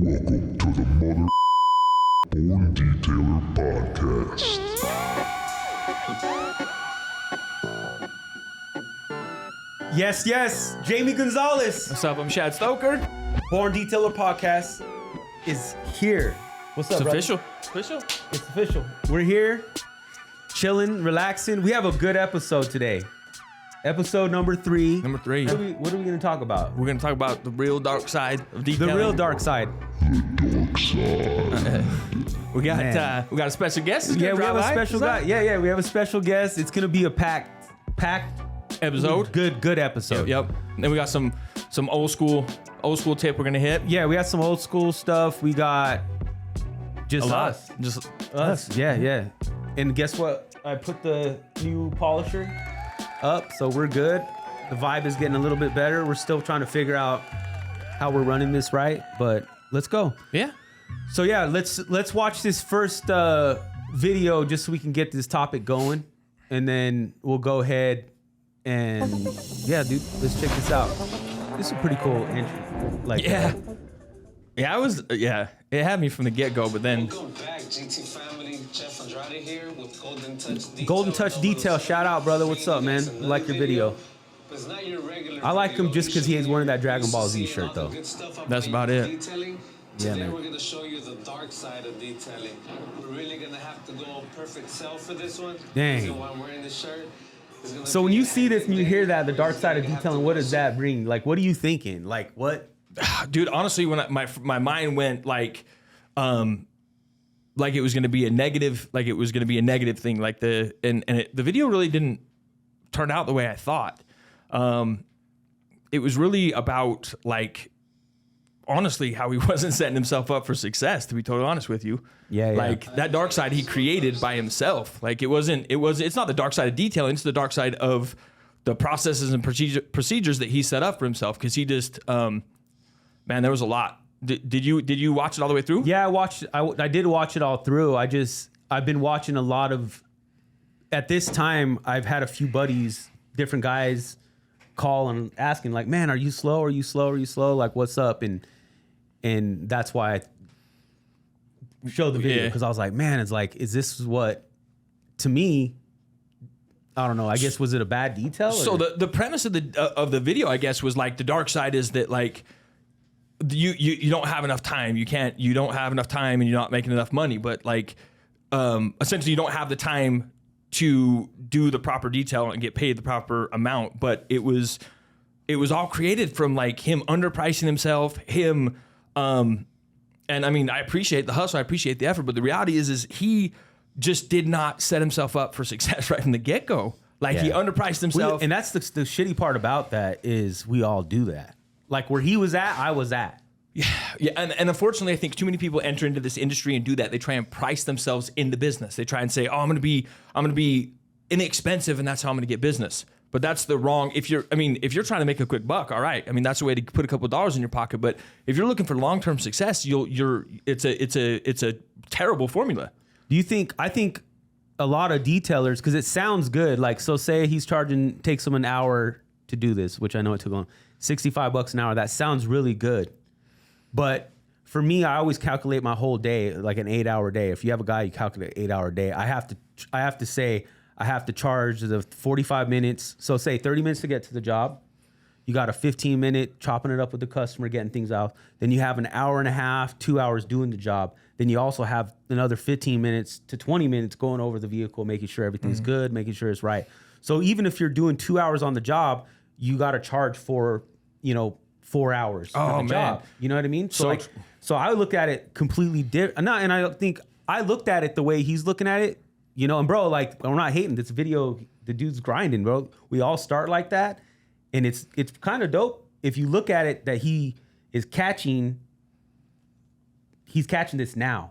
Welcome to the Born Detailer Podcast. Yes, Jamie Gonzalez. What's up? I'm Shad Stoker. Born Detailer Podcast is here. What's up, It's brother? official. It's official. We're here, chilling, relaxing. We have a good episode today. Episode number 3. Number 3. What are we going to talk about? We're gonna talk about the real dark side of The detailing. real dark side. We got Man. we got a special guest. who's Yeah, gonna we have drop a by. special guy. Yeah, we have a special guest. It's going to be a packed episode. good episode. Yep. Then we got some old school tip we're gonna hit. Yeah, we got some old school stuff. We got just us. Just Us. Yeah. And guess what? I put the new polisher up, so we're good. The vibe is getting a little bit better. We're still trying to figure out how we're running this right, but let's go. Yeah. So yeah, let's watch this first video just so we can get this topic going, and then we'll go ahead and yeah, dude, let's check this out. This is a pretty cool entry. Like Yeah. It had me from the get go, but then Welcome back, GT family. Jeff Andrade here with Golden Touch Detail. Golden Touch Detail, shout out, brother. What's up, man? I like your video. It's not your regular I like him video. just because he is wearing that Dragon Used Ball to Z see shirt, all the though. good stuff That's about about it. Detailing. Yeah, Today man. we're gonna show you the dark side of detailing. We're really gonna have to go perfect sell for this one. Dang. So while I'm wearing this shirt, it's gonna So be when you a see this and you hear that, the dark crazy side of day. detailing, what does that bring? Like, what are you thinking? Like, what? dude, honestly, when my mind went like it was gonna be a negative, thing, like the video really didn't turn out the way I thought. It was really about like honestly how he wasn't setting himself up for success, to be totally honest with you. Yeah. Like that dark side he created by himself. Like it's not the dark side of detailing, it's the dark side of the processes and procedures that he set up for himself. Cause he just, man, there was a lot. Did you watch it all the way through? Yeah, I did watch it all through. I've been watching a lot of, at this time, I've had a few buddies, different guys call and asking like, man, are you slow? Are you slow? Like, what's up? And that's why I showed the video, Yeah. because I was like, man, it's like, is this what, to me, I don't know. I guess, was it a bad detail? So or? the premise of the video, I guess, was like the dark side is that like you don't have enough time. You don't have enough time and you're not making enough money. But like essentially you don't have the time to do the proper detail and get paid the proper amount. But it was all created from like him underpricing himself, him and I mean, I appreciate the hustle, I appreciate the effort, but the reality is he just did not set himself up for success right from the get-go. Like he underpriced himself. And that's the shitty part about that is we all do that. Like where he was at, I was at. Yeah, and unfortunately, I think too many people enter into this industry and do that. They try and price themselves into business. They try and say, "Oh, I'm going to be inexpensive, and that's how I'm going to get business." But that's the wrong. If you're trying to make a quick buck, all right. I mean, that's a way to put a couple of dollars in your pocket. But if you're looking for long-term success, it's a terrible formula. Do you think? I think a lot of detailers, because it sounds good. Like, so say he's takes him an hour to do this, which I know it took him $65 an hour. That sounds really good. But for me, I always calculate my whole day, like an 8-hour day. If you have a guy, you calculate 8-hour day. I have to charge the 45 minutes. So say 30 minutes to get to the job. You got a 15-minute chopping it up with the customer, getting things out. Then you have an hour and a half, 2 hours doing the job. Then you also have another 15 minutes to 20 minutes going over the vehicle, making sure everything's good, making sure it's right. So even if you're doing 2 hours on the job, you got to charge for, 4 hours for the job. You know what I mean? So I look at it completely different. And I think I looked at it the way he's looking at it, and bro, like, I'm not hating this video. The dude's grinding, bro. We all start like that. And it's kind of dope if you look at it that he's catching this now.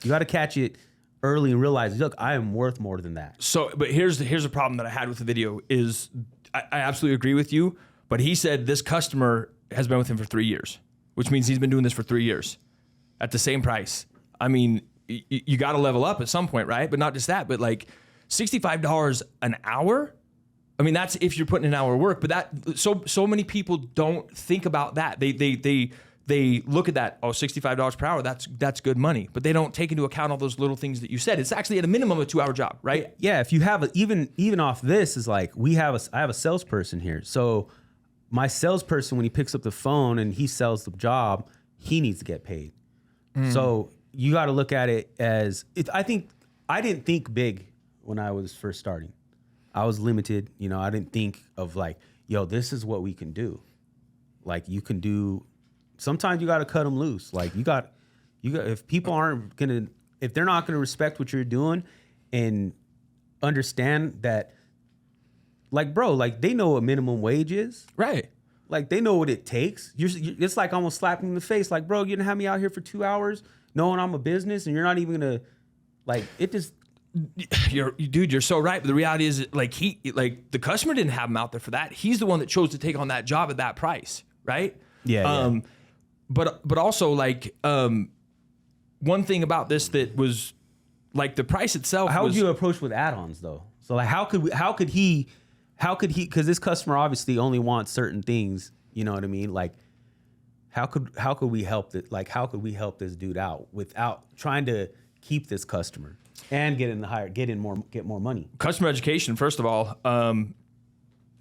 You got to catch it early and realize, look, I am worth more than that. So, but here's the problem that I had with the video is I absolutely agree with you. But he said this customer has been with him for 3 years, which means he's been doing this for 3 years at the same price. I mean, you got to level up at some point, right? But not just that, but like $65 an hour. I mean, that's if you're putting an hour of work, but that so many people don't think about that. They they look at that, $65 per hour, that's good money. But they don't take into account all those little things that you said. It's actually at a minimum a 2-hour job, right? Yeah, if you have even off this is like I have a salesperson here. So my salesperson, when he picks up the phone and he sells the job, he needs to get paid. So you got to look at it as I didn't think big when I was first starting. I was limited, I didn't think of like, yo, this is what we can do. Like you can do. Sometimes you got to cut them loose. Like you got, if people if they're not gonna respect what you're doing, and understand that, like, bro, like they know what minimum wage is, Right. Like they know what it takes. It's like almost slapping in the face. Like, bro, you're gonna have me out here for 2 hours knowing I'm a business, and you're not even gonna, like, it just. You're so right. But the reality is, like the customer didn't have him out there for that. He's the one that chose to take on that job at that price, right? Yeah. But also like one thing about this that was like the price itself. How would you approach with add-ons though? So like, how could he? Because this customer obviously only wants certain things. You know what I mean? Like, how could we help it? Like, how could we help this dude out without trying to keep this customer and get more money? Customer education, first of all,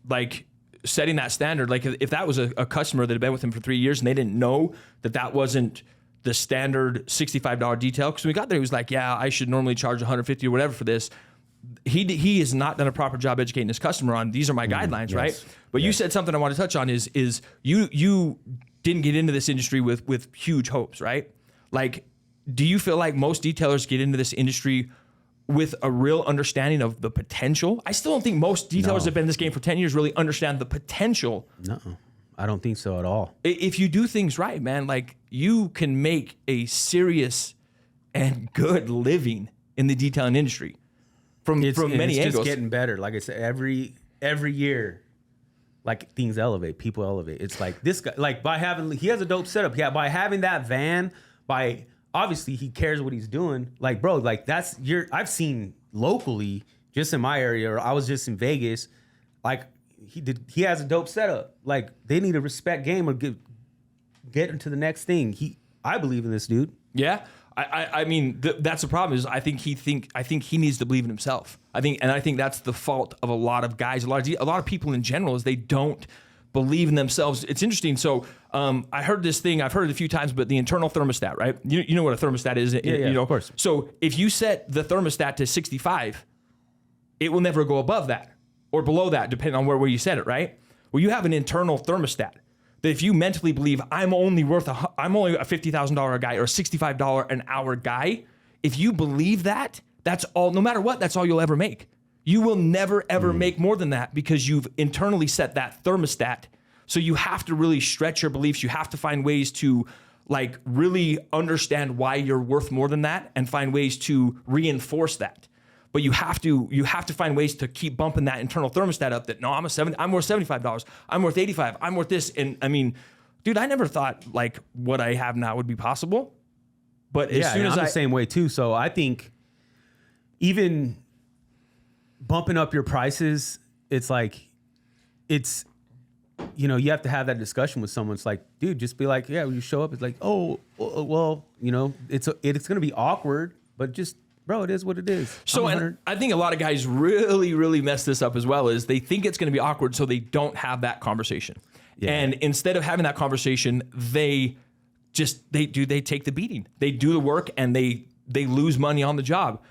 like setting that standard. Like if that was a customer that had been with him for 3 years and they didn't know that wasn't the standard $65 detail. Because when we got there, he was like, yeah, I should normally charge $150 or whatever for this. He has not done a proper job educating his customer on these are my guidelines, yes, right? But you said something I want to touch on is you didn't get into this industry with huge hopes, right? Like, do you feel like most detailers get into this industry with a real understanding of the potential? I still don't think most detailers that have been in this game for 10 years really understand the potential. No, I don't think so at all. If you do things right, man, like you can make a serious and good living in the detailing industry from many angles. It's just getting better. Like I said, every year, like things elevate, people elevate. It's like this guy, like he has a dope setup. Yeah, by having that van, obviously he cares what he's doing. Like, bro, like I've seen locally, just in my area, or I was just in Vegas, like he has a dope setup. Like they need to respect game or get into the next thing. I believe in this dude. Yeah. I mean, that's the problem is I think he needs to believe in himself. I think that's the fault of a lot of guys, a lot of people in general is they don't believe in themselves. It's interesting. So I heard this thing, I've heard it a few times, but the internal thermostat, right? You know what a thermostat is? Yeah, of course. So if you set the thermostat to 65, it will never go above that or below that, depending on where you set it, right? Well, you have an internal thermostat that if you mentally believe I'm only a $50,000 guy or a $65 an hour guy, if you believe that, that's all, no matter what, that's all you'll ever make. You will never, ever make more than that because you've internally set that thermostat. So you have to really stretch your beliefs. You have to find ways to like really understand why you're worth more than that and find ways to reinforce that. But you have to find ways to keep bumping that internal thermostat up that, no, I'm worth $75. I'm worth $85. I'm worth this. And I mean, dude, I never thought like what I have now would be possible. But as soon as I'm the same way too. So I think even bumping up your prices, it's like, you have to have that discussion with someone. It's like, dude, just be like, yeah, when you show up, it's like, oh, well, it's going to be awkward, but just, bro, it is what it is. So, and I think a lot of guys really, really mess this up as well, is they think it's going to be awkward, so they don't have that conversation. Yeah. And instead of having that conversation, they take the beating. They do the work and they lose money on the job.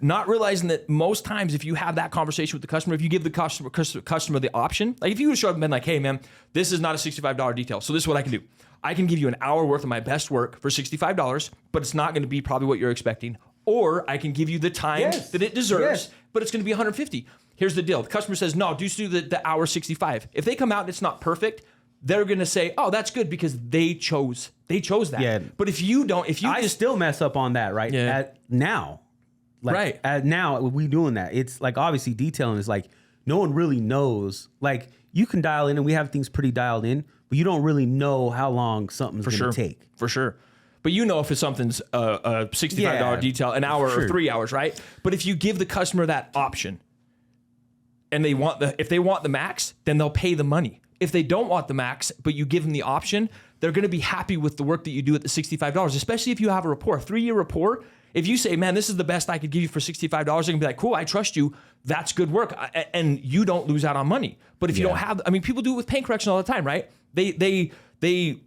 Not realizing that most times if you have that conversation with the customer, if you give the customer the option, like if you would show up and been like, hey man, this is not a $65 detail. So this is what I can do. I can give you an hour worth of my best work for $65, but it's not going to be probably what you're expecting. Or I can give you the time that it deserves, but it's going to be $150. Here's the deal. The customer says, no, do the hour 65. If they come out and it's not perfect, they're going to say, oh, that's good because they chose that. Yeah. But if you don't, I still mess up on that, right? Yeah. Now, we doing that. It's like, obviously detailing is like, no one really knows. Like you can dial in and we have things pretty dialed in, but you don't really know how long something's going to take. For sure. But if something's a $65 detail, an hour or 3 hours, right? But if you give the customer that option and if they want the max, then they'll pay the money. If they don't want the max, but you give them the option, they're going to be happy with the work that you do at the $65, especially if you have a rapport, a 3-year rapport. If you say, man, this is the best I could give you for $65, they're going to be like, cool, I trust you. That's good work. And you don't lose out on money. But if you don't have, I mean, people do it with paint correction all the time, right? They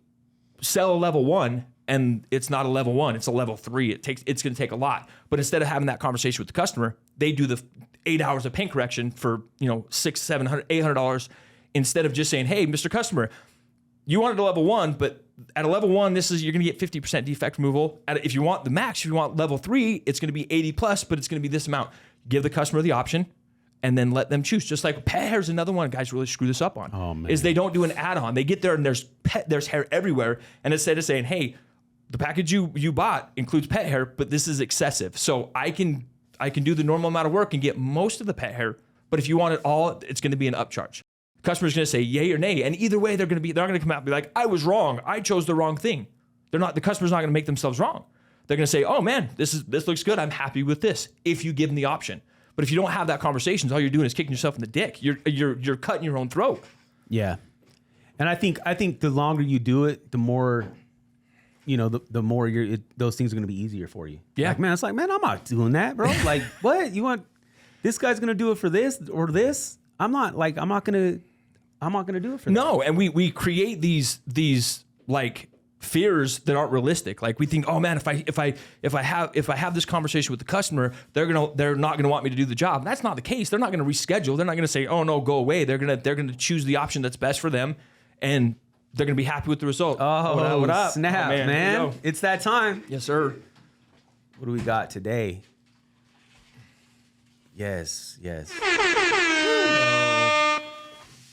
sell a level 1 and it's not a level 1, it's a level 3. It's going to take a lot. But instead of having that conversation with the customer, they do the 8 hours of paint correction for, $600, $700, $800 instead of just saying, hey, Mr. Customer, you wanted a level 1, but at a level 1, you're going to get 50% defect removal. If you want the max, if you want level 3, it's going to be 80 plus, but it's going to be this amount. Give the customer the option and then let them choose. Just like pet hair is another one guys really screw this up on. Oh, man. Is they don't do an add-on. They get there and there's hair everywhere. And instead of saying, hey, the package you bought includes pet hair, but this is excessive. So I can do the normal amount of work and get most of the pet hair. But if you want it all, it's going to be an upcharge. Customer's going to say yay or nay, and either way they're going to come out and be like, I was wrong. I chose the wrong thing. The customer's not going to make themselves wrong. They're going to say, oh man, this looks good. I'm happy with this. If you give them the option, but if you don't have that conversation, all you're doing is kicking yourself in the dick. You're cutting your own throat. Yeah, and I think the longer you do it, the more, the more those things are going to be easier for you. Yeah, like, man, it's like, man, I'm not doing that, bro. Like, what you want? This guy's going to do it for this or this. I'm not gonna do it for no, and we create these like fears that aren't realistic. Like we think, oh man, if I have this conversation with the customer, they're not gonna want me to do the job. That's not the case. They're not gonna reschedule. They're not gonna say, oh no, go away. They're gonna choose the option that's best for them, and they're gonna be happy with the result. Oh, what up? Snap, Oh, man. It's that time. Yes, sir. What do we got today? Yes.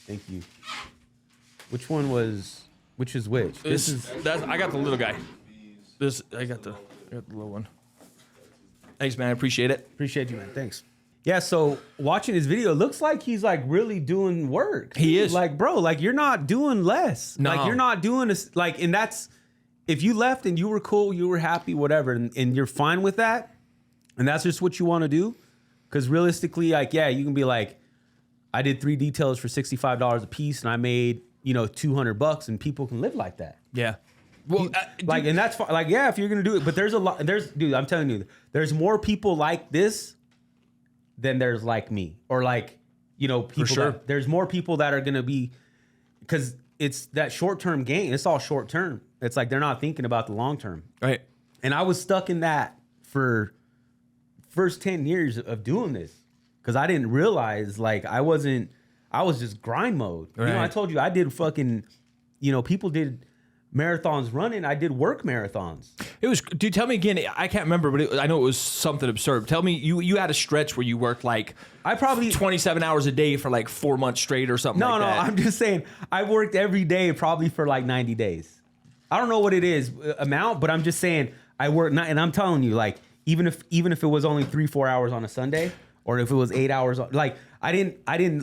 Thank you. Which is which? I got the little guy. I got the little one. Thanks, man. I appreciate it. Appreciate you, man. Thanks. Yeah, so watching his video, it looks like he's like really doing work. He is. Like, bro, like you're not doing less. No. Like you're not doing this, like, and that's, if you left and you were cool, you were happy, whatever, and you're fine with that, and that's just what you want to do, because realistically, like, yeah, you can be like, I did 3 details for $65 a piece and I made, $200 and people can live like that. Yeah. Well, like, and that's fine. Like, yeah, if you're going to do it, but dude, I'm telling you, there's more people like this than there's like me, or like, people. For sure. There's more people that are going to be, because it's that short-term gain. It's all short-term. It's like, they're not thinking about the long-term. Right. And I was stuck in that for first 10 years of doing this. Because I didn't realize, like, I was just grind mode. Right. I told you I did fucking, people did marathons running. I did work marathons. It was, dude, tell me again. I can't remember, but I know it was something absurd. Tell me, you had a stretch where you worked like, I probably 27 hours a day for like 4 months straight or something like that. No, I'm just saying I worked every day probably for like 90 days. I don't know what it is amount, but I'm just saying I worked, and I'm telling you, like, even if it was only 3-4 hours on a Sunday, or if it was 8 hours, like I didn't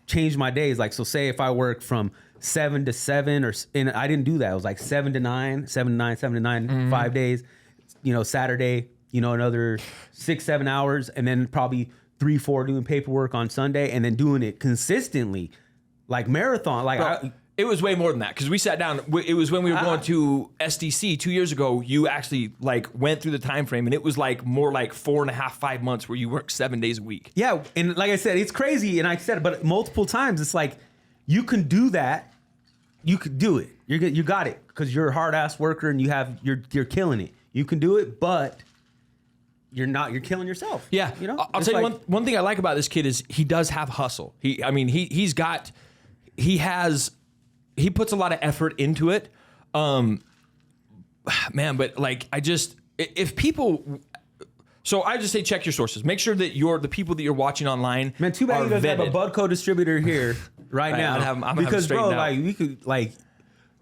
change my days. Like, so say if I work from 7 to 7, and I didn't do that. It was like 7 to 9, 7 to 9, 7 to 9, 5 days. Saturday, another 6-7 hours, and then probably 3-4 doing paperwork on Sunday, and then doing it consistently, like marathon. Like, Bro, it was way more than that, because we sat down. It was when we were going to SDC 2 years ago. You actually like went through the time frame, and it was like more like 4.5, 5 months where you worked 7 days a week. Yeah, and like I said, it's crazy, and I said it, but multiple times, it's like you can do that. You could do it. You got it, because you're a hard ass worker and you're killing it. You can do it, but you're not. You're killing yourself. Yeah, I'll tell you one thing I like about this kid is he does have hustle. He puts a lot of effort into it. Man, but like if people, so I just say check your sources. Make sure that the people that you're watching online. Man, too bad you guys have a Budco distributor here right now. I'm because bro, like we could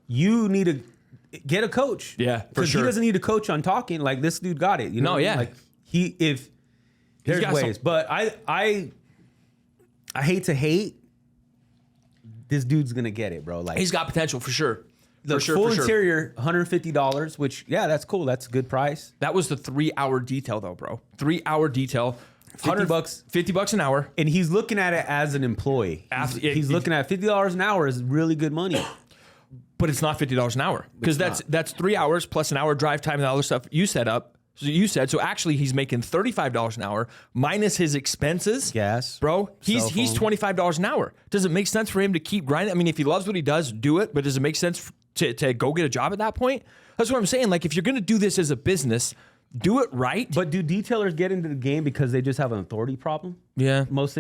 you need to get a coach. Yeah, for sure. He doesn't need a coach on talking. Like, this dude got it. No, yeah. Like there's ways, but I hate to hate. This dude's gonna get it, bro. Like, he's got potential for sure. The full interior, $150, which, yeah, that's cool. That's a good price. That was the 3-hour detail though, bro. 3-hour detail. $100, $50 an hour. And he's looking at it as an employee. He's looking at $50 an hour is really good money. But it's not $50 an hour because that's 3 hours plus an hour drive time and all the stuff you set up. So you said, so actually he's making $35 an hour minus his expenses. Gas. Bro, he's $25 an hour. Does it make sense for him to keep grinding? I mean, if he loves what he does, do it. But does it make sense to go get a job at that point? That's what I'm saying. Like, if you're going to do this as a business, do it right. But do detailers get into the game because they just have an authority problem? Yeah. Most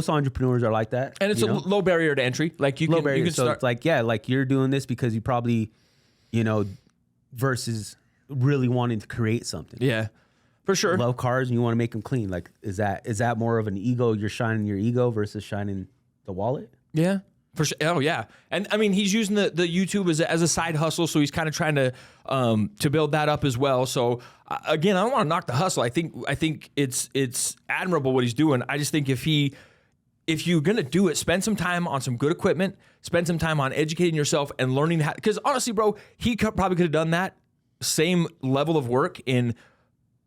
entrepreneurs are like that. And it's a low barrier to entry. Like you can so start. it's like, yeah, like you're doing this because you probably, versus really wanting to create something. Yeah, for sure. Love cars and you want to make them clean. Like, is that more of an ego? You're shining your ego versus shining the wallet? Yeah. For sure. Oh yeah. And I mean, he's using the YouTube as a side hustle. So he's kind of trying to build that up as well. So again, I don't want to knock the hustle. I think it's admirable what he's doing. I just think if you're going to do it, spend some time on some good equipment, spend some time on educating yourself and learning how, because honestly, bro, he probably could have done that same level of work in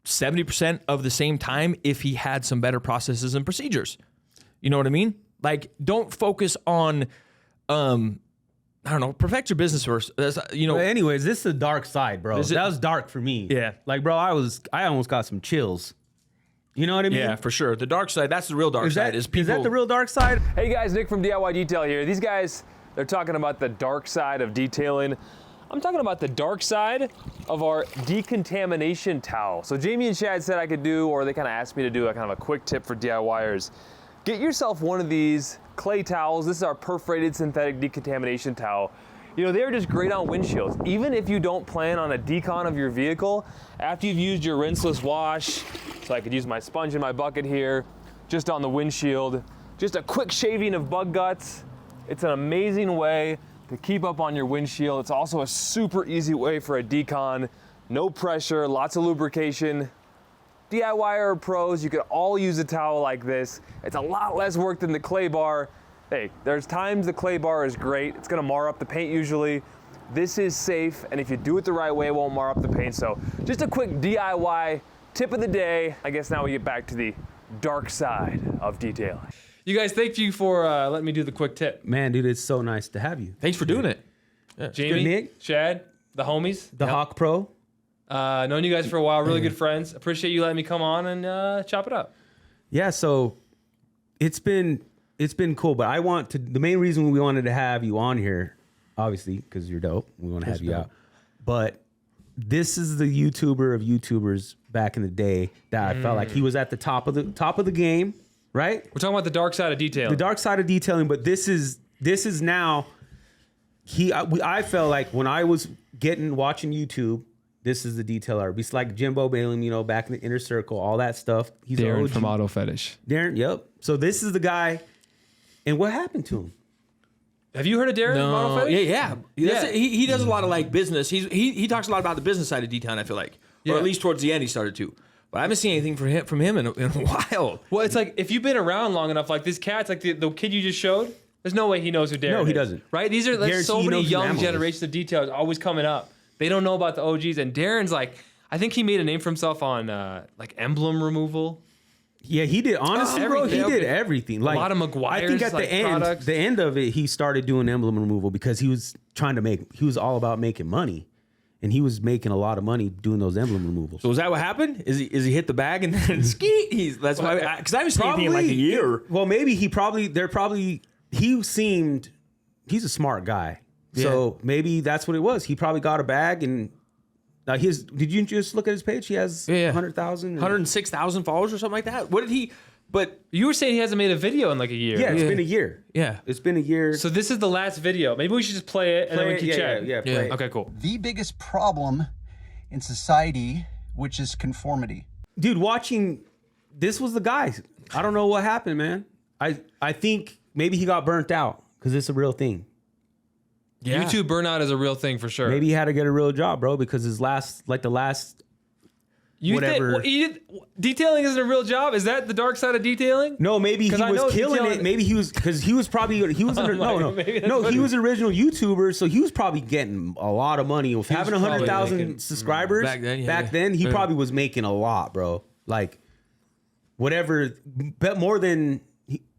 70% of the same time if he had some better processes and procedures. You know what I mean? Like, don't focus on, I don't know, perfect your business first. But anyways, this is the dark side, bro. That was dark for me. Yeah. Like, bro, I almost got some chills. You know what I mean? Yeah, for sure. The dark side, that's the real dark side. Is that the real dark side? Hey guys, Nick from DIY Detail here. These guys, they're talking about the dark side of detailing. I'm talking about the dark side of our decontamination towel. So Jamie and Chad said I could do, or they kind of asked me to do a kind of a quick tip for DIYers. Get yourself one of these clay towels. This is our perforated synthetic decontamination towel. They're just great on windshields. Even if you don't plan on a decon of your vehicle, after you've used your rinseless wash, so I could use my sponge in my bucket here, just on the windshield, just a quick shaving of bug guts. It's an amazing way to keep up on your windshield. It's also a super easy way for a decon. No pressure, lots of lubrication. DIYer or pros, you could all use a towel like this. It's a lot less work than the clay bar. Hey, there's times the clay bar is great. It's gonna mar up the paint usually. This is safe, and if you do it the right way, it won't mar up the paint. So just a quick DIY tip of the day. I guess now we get back to the dark side of detailing. You guys, thank you for letting me do the quick tip. Man, dude, it's so nice to have you. Thanks for doing it. Jamie, Nick. Chad, the homies. The Hawk Pro. Known you guys for a while, really good friends. Appreciate you letting me come on and chop it up. Yeah, so it's been cool, but the main reason we wanted to have you on here, obviously, because you're dope. We want to have you out. But this is the YouTuber of YouTubers back in the day that I felt like he was at the top of the game, right? We're talking about the dark side of detailing. The dark side of detailing, but this is now I felt like when I was watching YouTube, this is the detailer. It's like Jimbo Bailey, back in the inner circle, all that stuff. He's Darren OG. from Auto Fetish. Darren, yep. So this is the guy. And what happened to him? Have you heard of Darren from Auto Fetish? Yeah. He does a lot of like business. He talks a lot about the business side of detailing, I feel like. Or at least towards the end he started to. But I haven't seen anything from him in a while. Well, it's like, if you've been around long enough, like this cat's like the kid you just showed, there's no way he knows who Darren is. No, he doesn't. Right? These are Guarantee so he many knows who young Ammo is. generations of detailers always coming up. They don't know about the OGs. And Darren's like, I think he made a name for himself on like emblem removal. Yeah, he did. Honestly, bro, he did everything. Like a lot of McGuire's, I think at like, the end of it, he started doing emblem removal because he was all about making money, and he was making a lot of money doing those emblem removals. So is that what happened? Is he hit the bag and then ski? That's why, because I haven't seen anything in like a year. Well, maybe he's a smart guy, so maybe that's what it was. He probably got a bag and. Did you just look at his page? He has 100,000, 106,000 followers or something like that. What did he? But you were saying he hasn't made a video in like a year. Yeah, it's been a year. Yeah, it's been a year. So this is the last video. Maybe we should just play it and then we can check. Yeah, play it. Okay, cool. The biggest problem in society, which is conformity. Dude, watching this was the guy. I don't know what happened, man. I think maybe he got burnt out because it's a real thing. Yeah. YouTube burnout is a real thing for sure. Maybe he had to get a real job, bro, because detailing isn't a real job? Is that the dark side of detailing? No, maybe he was killing it. Maybe he was because he was an original YouTuber, so he was probably getting a lot of money with having 100,000 subscribers back then. He probably was making a lot, bro. Like whatever, bet more than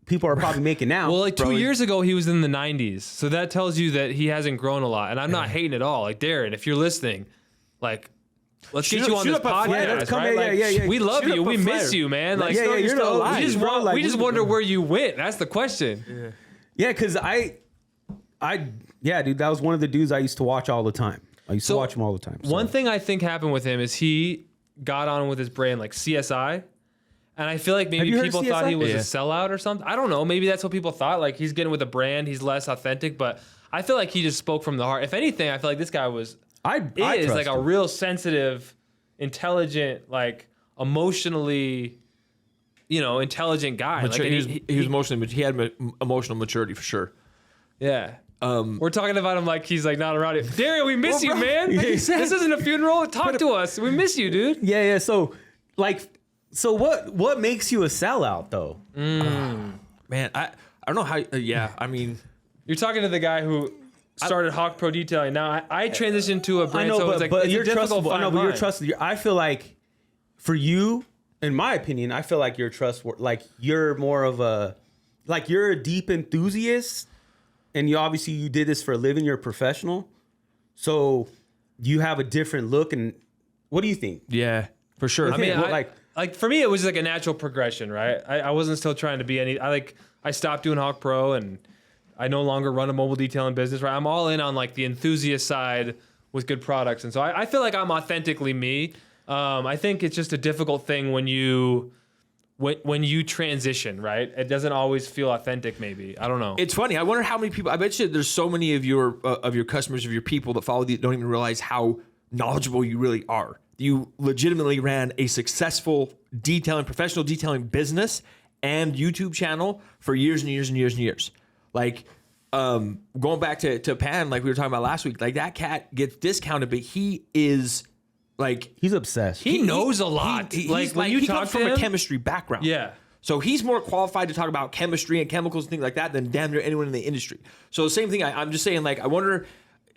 people are probably making now. Well, like 2 bro. years ago, he was in the 90s. So that tells you that he hasn't grown a lot. And I'm not hating at all. Like, Darren, if you're listening, like, let's get you on this podcast, Yeah, let's come right? in, Like, yeah. we love Shoot you. up a We miss flare. you, man. Like, Yeah, you're still alive. we just, bro, want, like, we just wonder where you went. That's the question. Yeah, because dude, that was one of the dudes I used to watch all the time. I used to watch him all the time. So. One thing I think happened with him is he got on with his brand like CSI. And I feel like maybe you heard people of thought he CSI? was Yeah. a sellout or something. I don't know. Maybe that's what people thought. Like, he's getting with a brand. He's less authentic. But I feel like he just spoke from the heart. If anything, I feel like this guy is trust like a him. real sensitive, intelligent, like emotionally, intelligent guy. Like, and he was emotionally, he had emotional maturity for sure. yeah. We're talking about him like he's like not around here. Darren, we miss you, man. This isn't a funeral. Talk to us. We miss you, dude. Yeah. So what makes you a sellout though? Man, I don't know how. I mean, You're talking to the guy who started Hawk Pro Detailing. Now I transitioned to a brand, I know, so it's but it's you're a difficult trustable. I know, fine but you're line. trusted. I feel like for you, in my opinion, I feel like you're trustworthy. Like you're more of a, like you're a deep enthusiast, and you obviously you did this for a living. You're a professional, so you have a different look. And what do you think? yeah, for sure. I mean, what, like for me, it was like a natural progression, right? I wasn't still trying to be any. I stopped doing Hawk Pro, and I no longer run a mobile detailing business. Right, I'm all in on like the enthusiast side with good products, and so I feel like I'm authentically me. I think it's just a difficult thing when you transition, right? It doesn't always feel authentic. Maybe I don't know. It's funny. I wonder how many people. I bet you there's so many of your customers, of your people that follow you, that don't even realize how knowledgeable you really are. You legitimately ran a successful professional detailing business and YouTube channel for years and years and years and years. Like, going back to Pan, like we were talking about last week, like that cat gets discounted, but he is like, He's obsessed. he knows a lot. He's when you he talk comes to from him, a chemistry background. Yeah. So he's more qualified to talk about chemistry and chemicals and things like that than damn near anyone in the industry. So the same thing, I'm just saying, like, I wonder,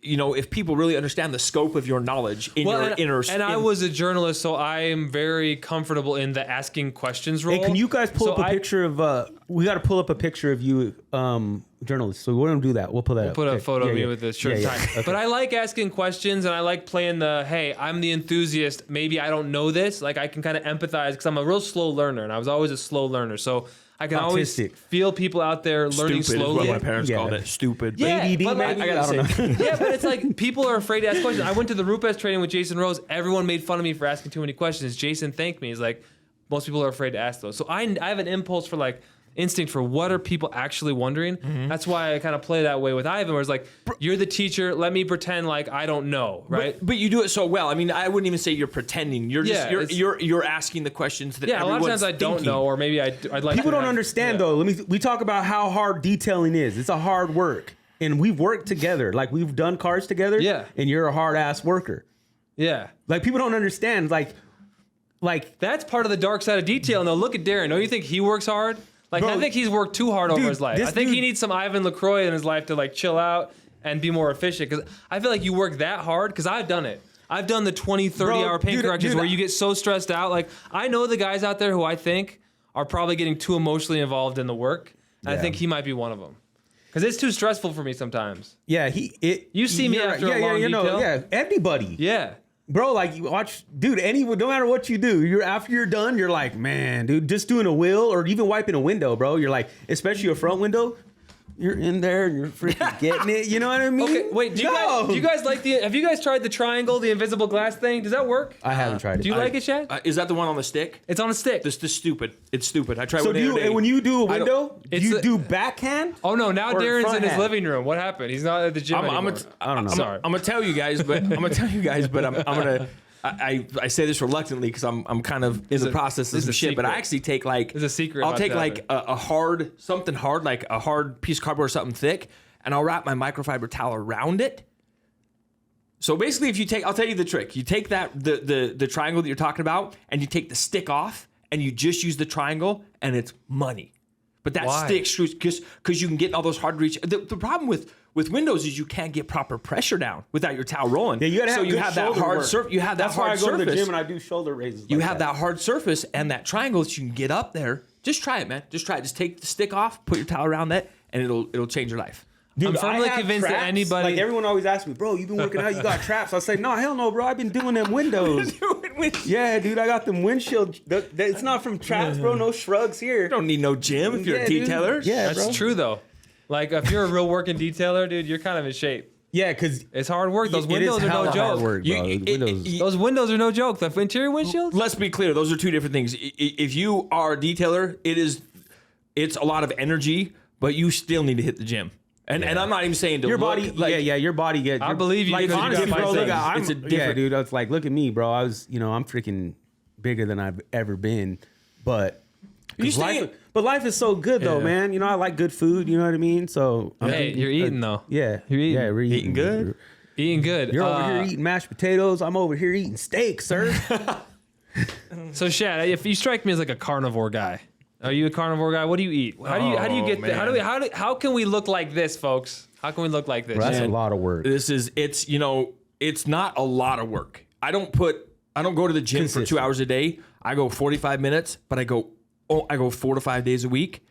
if people really understand the scope of your knowledge in your inner. And I was a journalist, so I am very comfortable in the asking questions role. Hey, can you guys pull So up a picture of? We got to pull up a picture of you, journalist. So we're gonna do that. We'll pull that. Up. Put a Okay. photo of Yeah, me yeah. with the shirt Yeah, tied. yeah. Okay. But I like asking questions, and I like playing the, hey, I'm the enthusiast. Maybe I don't know this. Like, I can kind of empathize because I'm a real slow learner, and I was always a slow learner. So I can always Autistic. feel people out there learning Stupid is slowly. what my parents Yeah. called it. Stupid. Yeah, ADD, but like, maybe? I don't know. yeah, but it's like people are afraid to ask questions. I went to the Rupes training with Jason Rose. Everyone made fun of me for asking too many questions. Jason thanked me. He's like, most people are afraid to ask those. So I have an impulse for like instinct for what are people actually wondering. That's why I kind of play that way with Ivan, where it's like, you're the teacher. Let me pretend like I don't know, right? But you do it so well. I mean, I wouldn't even say you're pretending. You're just Yeah, you're asking the questions that yeah, a lot of everyone's times I don't thinking. know, or maybe I'd like. People to don't have- understand yeah. though. We talk about how hard detailing is. It's a hard work, and we've worked together. Like we've done cars together. Yeah. And you're a hard ass worker. Yeah. Like people don't understand. Like That's part of the dark side of detailing. Though, look at Darren. Don't you think he works hard? Like, Bro, I think he's worked too hard over dude, his life. this I think he dude- needs some Ivan LaCroix in his life to like chill out and be more efficient. Because I feel like you work that hard. Because I've done it. I've done the 20, 30-hour paint dude, corrections dude, where you get so stressed out. Like, I know the guys out there who I think are probably getting too emotionally involved in the work. And I Yeah. think he might be one of them. Because it's too stressful for me sometimes. yeah, You see me you're after a long detail? yeah, everybody. Yeah. Bro, like you watch, dude. No matter what you do, after you're done, you're like, man, dude, just doing a wheel or even wiping a window, bro. You're like, especially a front window, you're in there and you're freaking getting it. You know what I mean? Okay, wait. Do you guys like have you guys tried the triangle, the invisible glass thing? Does that work? I haven't tried it. Do you like it, Chad? Is that the one on the stick? It's on a stick. This is stupid. It's stupid. I tried So one the other day. when you do a I don't- window, do It's you a- do backhand? Oh no! Now Or Darren's front in his hand? living room. What happened? He's not at the gym anymore. I don't know. Sorry. I'm gonna tell you guys, but I'm gonna. I say this reluctantly because I'm kind of in the process of there's some a shit. But I secret. actually take like There's a secret I'll about take that, like a hard something hard, like a hard piece of cardboard or something thick, and I'll wrap my microfiber towel around it. So basically, I'll tell you the trick. You take that the triangle that you're talking about, and you take the stick off, and you just use the triangle, and it's money. But that Why? stick screws because you can get all those hard to reach. The problem with windows is you can't get proper pressure down without your towel rolling. Yeah, you gotta have so you good have that shoulder hard work. surface. You have that That's why hard I go to the surface. gym and I do shoulder raises. You like have that hard surface and that triangle that you can get up there Just try it, man. Just try it. Just take the stick off, put your towel around that, and it'll change your life. Dude, I'm firmly I have convinced that traps. anybody- Like everyone always asks me, bro, you been working out? You got traps? I say, no, hell no, bro. I've been doing them windows. Yeah, dude, I got them windshield. It's not from traps, bro. No shrugs here. You don't need no gym if you're a Yeah, dude. detailer. Yeah, That's bro. true though. Like if you're a real working detailer, dude, you're kind of in shape. Yeah, because It's hard work. Those windows are no joke. Work, bro. Windows. Those windows are no joke. The interior windshields. Let's be clear; those are two different things. If you are a detailer, it's a lot of energy, but you still need to hit the gym. And I'm not even saying to Your look body, like, your body gets. I believe you. Like because you honestly, got bro, biceps. look, I'm, It's a yeah, different- dude. It's like, look at me, bro. I'm freaking bigger than I've ever been. But You stay- life is so good though, man. You know, I like good food. You know what I mean? So Hey, you're eating though. yeah, You're eating. yeah, we're eating good? Eating good. You're over here eating mashed potatoes. I'm over here eating steak, sir. So Shad, if you strike me as like a carnivore guy, are you a carnivore guy? What do you eat? How do you get there? How can we look like this, folks? How can we look like this? That's a Man. lot of work. It's not a lot of work. I don't go to the gym for 2 hours a day. I go 45 minutes, but I go 4 to 5 days a week.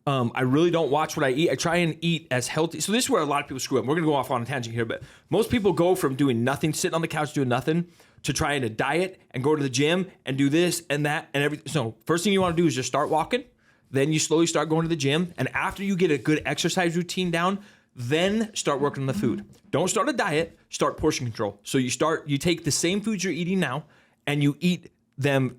I really don't watch what I eat. I try and eat as healthy. So this is where a lot of people screw up. We're going to go off on a tangent here, but most people go from doing nothing, sitting on the couch doing nothing, to trying to diet and go to the gym and do this and that and everything. So first thing you want to do is just start walking. Then you slowly start going to the gym. And after you get a good exercise routine down, then start working on the food. Don't start a diet, start portion control. So you take the same foods you're eating now and you eat them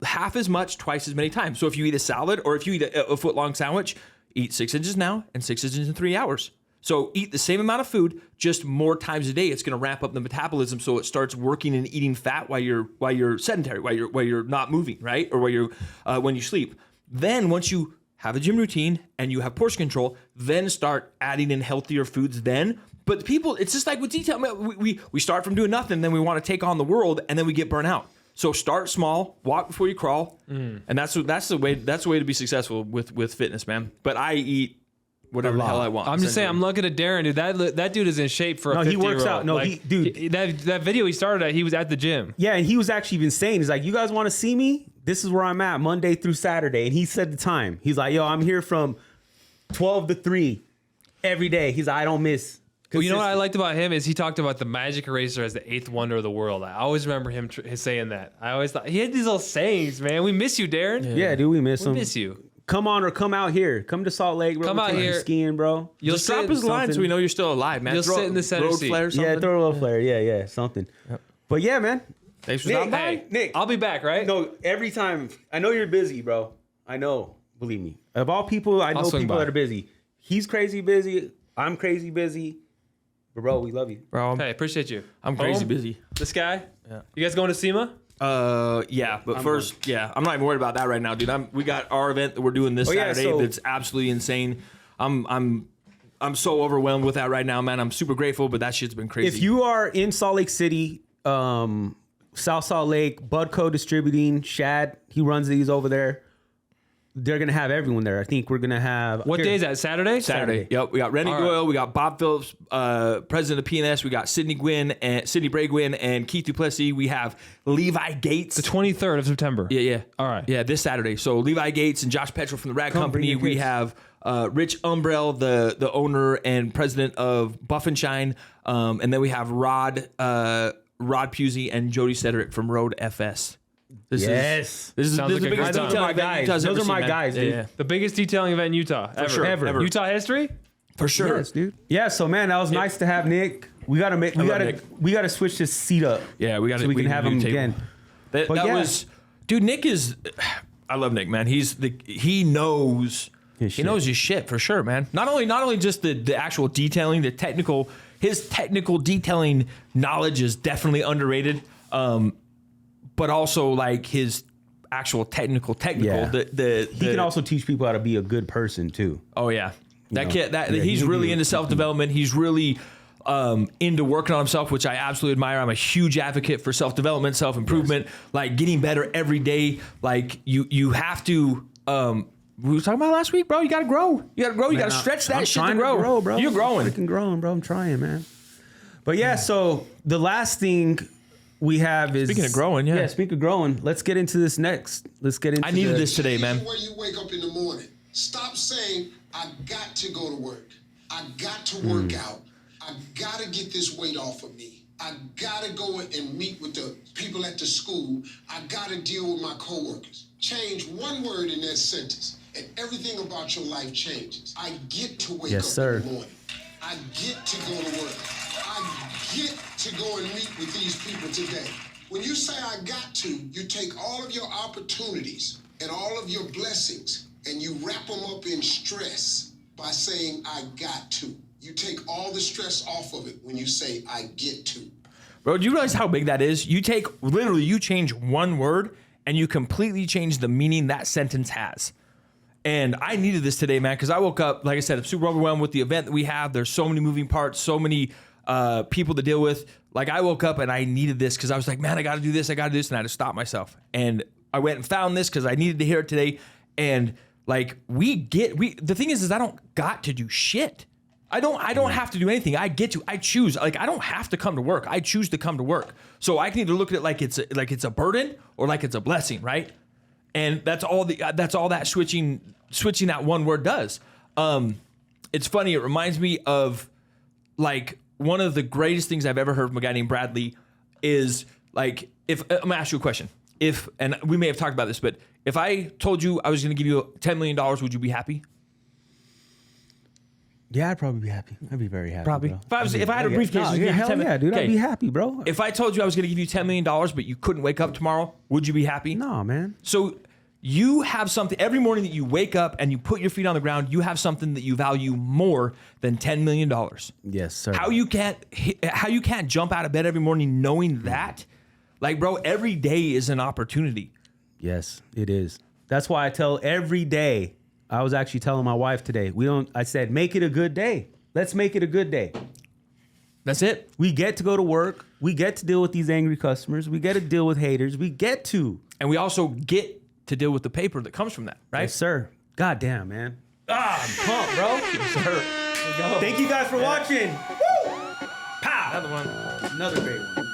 half as much, twice as many times. So if you eat a salad or if you eat a foot long sandwich, eat 6 inches now and 6 inches in 3 hours. So eat the same amount of food, just more times a day. It's going to ramp up the metabolism, so it starts working and eating fat while you're sedentary, while you're not moving, right? Or when you sleep. Then once you have a gym routine and you have portion control, then start adding in healthier foods. Then, but people, it's just like with detail. We start from doing nothing, then we want to take on the world, and then we get burnt out. So start small, walk before you crawl, and that's the way to be successful with fitness, man. But I eat whatever the hell I want. I'm just saying, I'm looking at Darren, dude. That dude is in shape for a 50-year-old. he works out. No, dude. That video he started at, he was at the gym. Yeah, and he was actually even saying, he's like, you guys want to see me? This is where I'm at, Monday through Saturday. And he said the time. He's like, yo, I'm here from 12 to 3 every day. He's like, I don't miss. Well, you know what I liked about him is he talked about the magic eraser as the 8th wonder of the world. I always remember him saying that. I always thought he had these little sayings, man. We miss you, Darren. Yeah, dude, we miss him. We miss you. Come on or come out here. Come to Salt Lake, bro. Come We'll out take you here. skiing, bro. You'll Just drop sit his line so we know you're still alive, man. You'll sit in the center road seat. flare or something. Yeah, throw a little flare. Yeah, something. But yeah, man. Thanks for Nick, stopping by. Hey, Nick. I'll be back, right? No, every time. I know you're busy, bro. I know. Believe me. Of all people, I know swing people by. that are busy. He's crazy busy. I'm crazy busy. But bro, we love you. Bro, Hey, appreciate you. I'm crazy Home? busy. This guy? Yeah. You guys going to SEMA? Yeah, but first, I'm not even worried about that right now, dude. We got our event that we're doing this yeah, Saturday so- that's absolutely insane. I'm so overwhelmed with that right now, man. I'm super grateful, but that shit's been crazy. If you are in Salt Lake City, South Salt Lake, Budco Distributing, Shad, he runs these over there. They're gonna have everyone there. I think we're gonna have. What day is that? Saturday? Saturday. Yep. We got Rennie All right. Doyle. We got Bob Phillips, president of PNS. We got Sidney Bray Gwynn, and Keith Duplessis. We have Levi Gates. The 23rd of September. Yeah. All right. Yeah, this Saturday. So Levi Gates and Josh Petrel from the Rag Come, bring Company. your We kids. have Rich Umbrell, the owner and president of Buff and Shine. And then we have Rod Pusey and Jody Cedric from Road FS. This Yes. is Sounds the like a biggest great time. Those are my detailing event guys. Utah's Those ever are my seen, man. guys, dude. Yeah. The biggest detailing event in Utah ever. sure, ever. Utah history? For sure. Yes, dude. Yeah. So man, that was nice to have Nick. We gotta switch this seat up. Yeah, we got so we can have him again. That But yeah. was, dude. Nick is, I love Nick, man. He knows His he shit. knows his shit for sure, man. Not only just the actual detailing, his technical detailing knowledge is definitely underrated. But also like his actual technical. Yeah. He He can also teach people how to be a good person too. Oh yeah, that know, kid. yeah, He's he really do. into self development. He's really into working on himself, which I absolutely admire. I'm a huge advocate for self development, self improvement, like getting better every day. Like you have to. We were talking about last week, bro. You gotta grow. You gotta grow. You gotta stretch that I'm shit to trying grow. bro. You're growing. I'm freaking growing, bro. I'm trying, man. But yeah, so the last thing we have is Speaking of growing, yeah. Yeah, speaking of growing, let's get into this next. Let's get into I needed the- this today, man. Where you wake up in the morning. Stop saying, I got to go to work. I got to work out. I got to get this weight off of me. I got to go and meet with the people at the school. I got to deal with my coworkers. Change one word in that sentence, and everything about your life changes. I get to wake Yes, up sir. in the morning. I get to go to work. I get to go and meet with these people today. When you say I got to, you take all of your opportunities and all of your blessings and you wrap them up in stress by saying I got to. You take all the stress off of it when you say I get to. Bro, do you realize how big that is? You change one word and you completely change the meaning that sentence has. And I needed this today, man, because I woke up, like I said, I'm super overwhelmed with the event that we have. There's so many moving parts, so many people to deal with. Like, I woke up and I needed this because I was like, man, I got to do this, and I had to stop myself. And I went and found this because I needed to hear it today. And like, the thing is I don't got to do shit. I don't have to do anything. I choose. Like, I don't have to come to work. I choose to come to work. So I can either look at it like it's a burden or like it's a blessing, right? And that's all that switching that one word does. It's funny. It reminds me of like one of the greatest things I've ever heard from a guy named Bradley is like, I'm gonna ask you a question. And we may have talked about this, but if I told you I was gonna give you $10 million, would you be happy? Yeah, I'd probably be happy. I'd be very happy. Probably. Bro. If I had a briefcase, No, yeah, hell yeah, dude. I'd be happy, bro. If I told you I was going to give you $10 million, but you couldn't wake up tomorrow, would you be happy? No, man. So you have something every morning that you wake up and you put your feet on the ground. You have something that you value more than $10 million. Yes, sir. How you can't jump out of bed every morning knowing that, like, bro, every day is an opportunity. Yes, it is. That's why I tell every day. I was actually telling my wife today. I said, make it a good day. Let's make it a good day. That's it. We get to go to work. We get to deal with these angry customers. We get to deal with haters. We get to. And we also get to deal with the paper that comes from that, right? Yes, sir. God damn, man. I'm pumped, bro. Thank you guys for watching. Woo! Pow! Another one. Another great one.